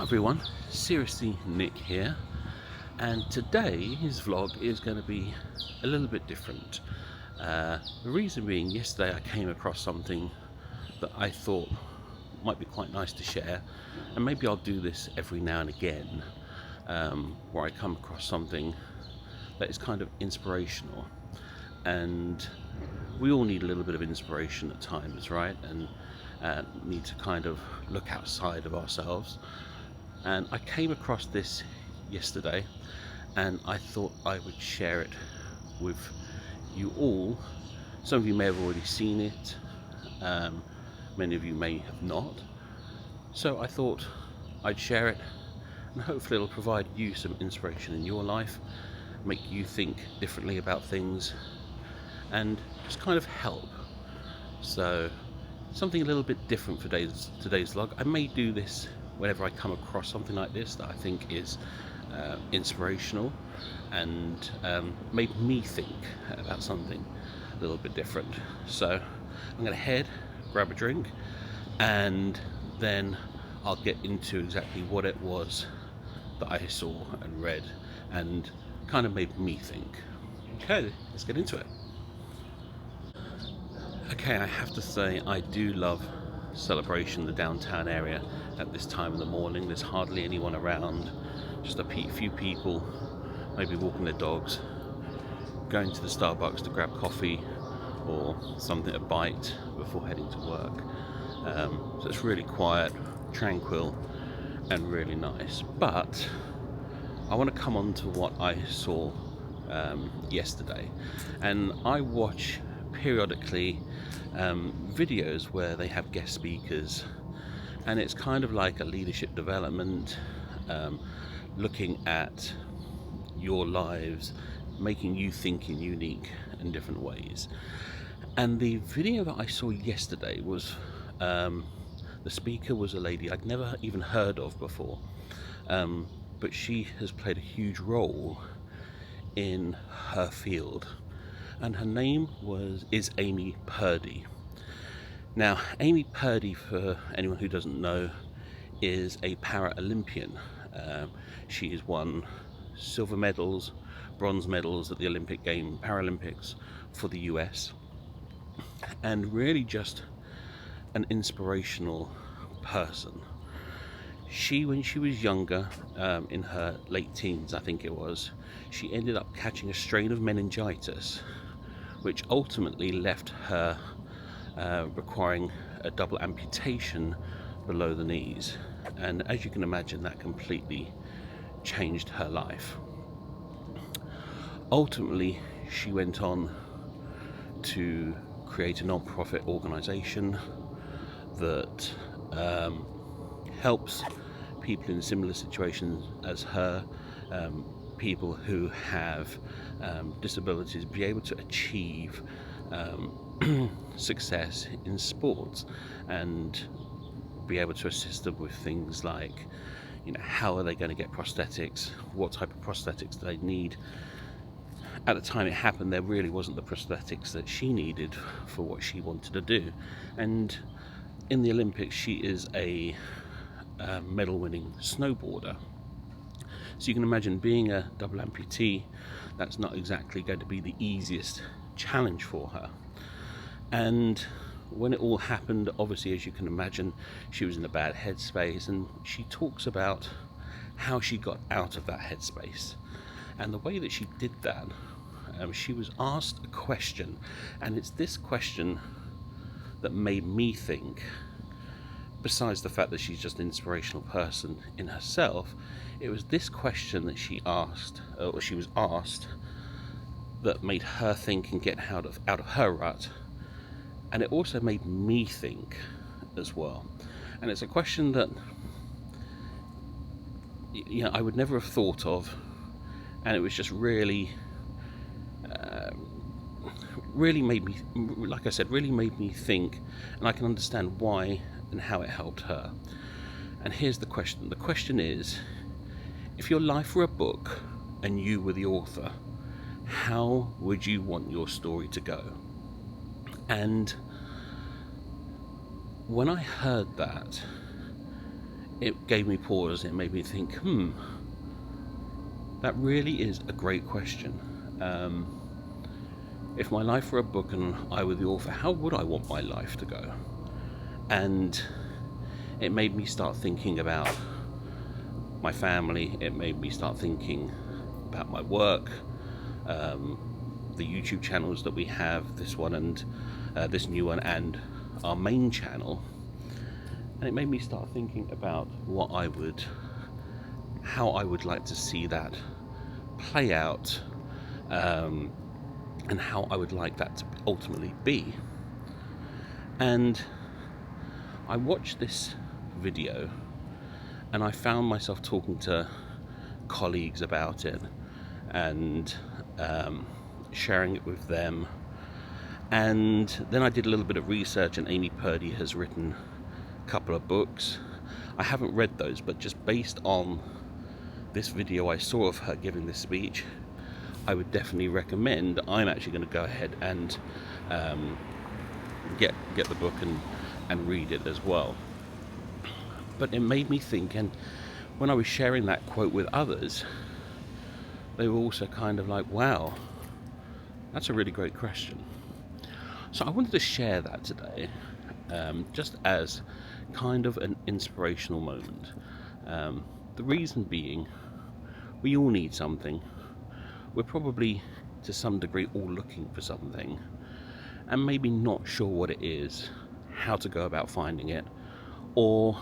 Everyone, seriously Nick here, and today's vlog is going to be a little bit different. The reason being, yesterday I came across something that I thought might be quite nice to share, and maybe I'll do this every now and again, where I come across something that is kind of inspirational. And we all need a little bit of inspiration at times, right? And need to kind of look outside of ourselves. And I came across this yesterday, and I thought I would share it with you all. Some of you may have already seen it, many of you may have not. So I thought I'd share it, and hopefully it'll provide you some inspiration in your life, make you think differently about things, and just kind of help. So something a little bit different for today's vlog. I may do this whenever I come across something like this that I think is inspirational and made me think about something a little bit different. So I'm going to head, grab a drink, and then I'll get into exactly what it was that I saw and read and kind of made me think. Okay, let's get into it. Okay, I have to say I do love Celebration, the downtown area, at this time of the morning. There's hardly anyone around, just a few people maybe walking their dogs, going to the Starbucks to grab coffee or something to bite before heading to work. So it's really quiet, tranquil, and really nice. But I want to come on to what I saw yesterday, and I watch periodically videos where they have guest speakers, and it's kind of like a leadership development, looking at your lives, making you think in unique and different ways. And the video that I saw yesterday was, the speaker was a lady I'd never even heard of before, but she has played a huge role in her field, and her name is Amy Purdy. Now, Amy Purdy, for anyone who doesn't know, is a para-Olympian. She has won silver medals, bronze medals at the Paralympics for the US, and really just an inspirational person. When she was younger, in her late teens, I think it was, she ended up catching a strain of meningitis, which ultimately left her requiring a double amputation below the knees. And as you can imagine, that completely changed her life. Ultimately, she went on to create a non-profit organization that helps people in similar situations as her, people who have disabilities, be able to achieve success in sports, and be able to assist them with things like, how are they going to get prosthetics, what type of prosthetics do they need. At the time it happened, there really wasn't the prosthetics that she needed for what she wanted to do. And in the Olympics, she is a medal winning snowboarder. So you can imagine, being a double amputee, that's not exactly going to be the easiest challenge for her. And when it all happened, obviously, as you can imagine, she was in a bad headspace, and she talks about how she got out of that headspace. And the way that she did that, she was asked a question, and it's this question that made me think. Besides the fact that she's just an inspirational person in herself, it was this question that she was asked, that made her think and get out of her rut. And it also made me think as well. And it's a question that I would never have thought of, and it was just really made me, like I said, really made me think, and I can understand why and how it helped her. And here's the question. The question is, if your life were a book and you were the author, how would you want your story to go? And when I heard that, it gave me pause. It made me think, that really is a great question. If my life were a book and I were the author, how would I want my life to go? And it made me start thinking about my family. It made me start thinking about my work, the YouTube channels that we have, this one and this new one, and our main channel. And it made me start thinking about how I would like to see that play out, and how I would like that to ultimately be. And I watched this video and I found myself talking to colleagues about it and sharing it with them. And then I did a little bit of research, and Amy Purdy has written a couple of books. I haven't read those, but just based on this video I saw of her giving this speech, I would definitely recommend. I'm actually going to go ahead and get the book and read it as well. But it made me think, and when I was sharing that quote with others, they were also kind of like, wow, that's a really great question. So I wanted to share that today, just as kind of an inspirational moment. The reason being, we all need something. We're probably, to some degree, all looking for something, and maybe not sure what it is, how to go about finding it, or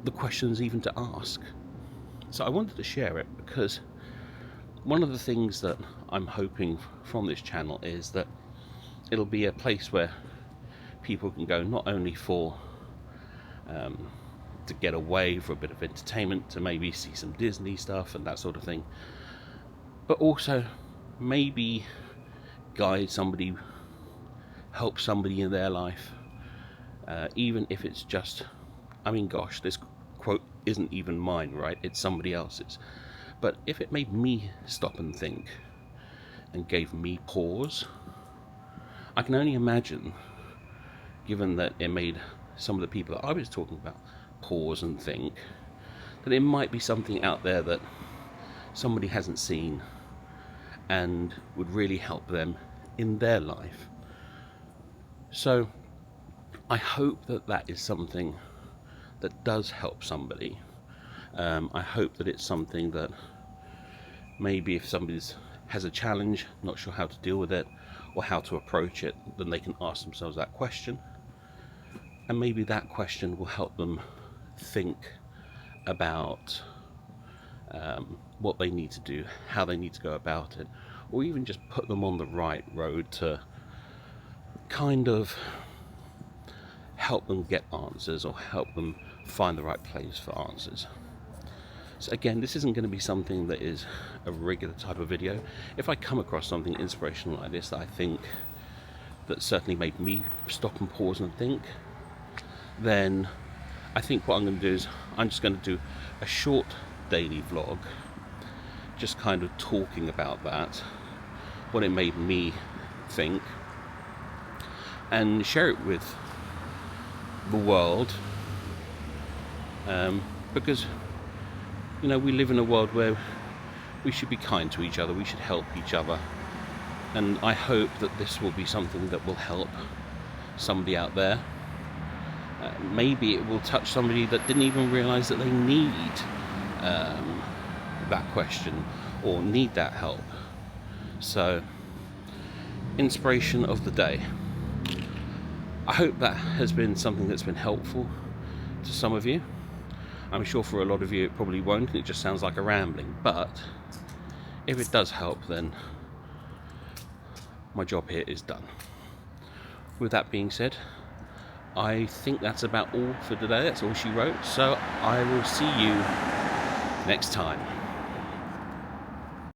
the questions even to ask. So I wanted to share it because one of the things that I'm hoping from this channel is that it'll be a place where people can go, not only for to get away for a bit of entertainment, to maybe see some Disney stuff and that sort of thing, but also maybe guide somebody, help somebody in their life, even if it's just, I mean, gosh, this quote isn't even mine, right? It's somebody else's. But if it made me stop and think and gave me pause, I can only imagine, given that it made some of the people that I was talking about pause and think, that it might be something out there that somebody hasn't seen and would really help them in their life. So I hope that that is something that does help somebody. I hope that it's something that maybe if somebody has a challenge, not sure how to deal with it or how to approach it, then they can ask themselves that question, and maybe that question will help them think about what they need to do, how they need to go about it, or even just put them on the right road to kind of help them get answers or help them find the right place for answers. So again, this isn't going to be something that is a regular type of video. If I come across something inspirational like this that I think that certainly made me stop and pause and think, then I think what I'm going to do is I'm just going to do a short daily vlog, just kind of talking about that, what it made me think, and share it with the world, because you know, we live in a world where we should be kind to each other, we should help each other, and I hope that this will be something that will help somebody out there. Maybe it will touch somebody that didn't even realize that they need that question or need that help. So, inspiration of the day. I hope that has been something that's been helpful to some of you. I'm sure for a lot of you it probably won't, and it just sounds like a rambling, but if it does help, then my job here is done. With that being said, I think that's about all for today. That's all she wrote. So I will see you next time.